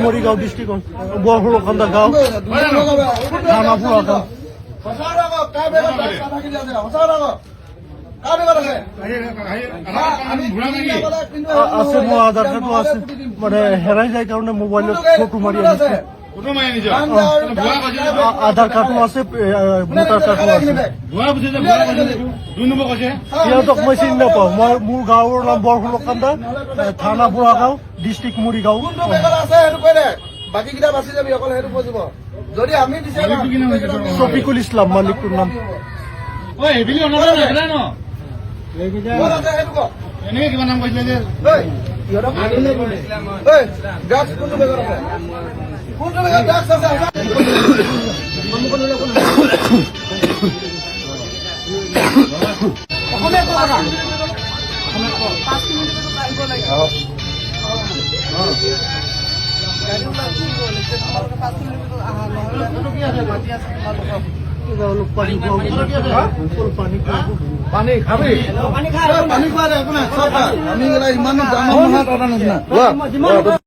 Morigaon district বৰফুলকান্দা গাঁও থানাপুৰা গাঁও আছে মোৰ আধাৰ কাৰ্ডো আছে মানে হেৰাই যায় কাৰণে মোবাইলত ফটো মাৰি আনিছে আধাৰ কাৰ্ডো আছে ভোটাৰ কাৰ্ডো আছে সিহঁতক মই চিনি নাপাওঁ মই মোৰ গাঁৱৰ নাম বৰফুলকান্দা থানাপুৰা গাঁও ডিষ্ট্ৰিক্ট মৰিগাঁও বাকী কেইটা বাচি যাবি অকল সেইটো বুজিব যদি আমি শফিকুল ইছলাম মালিকটোৰ নাম এনেকে কিমান নাম কৈছিলে যে পানী খাবি পানী খোৱা একো নাই চব আমি ইমান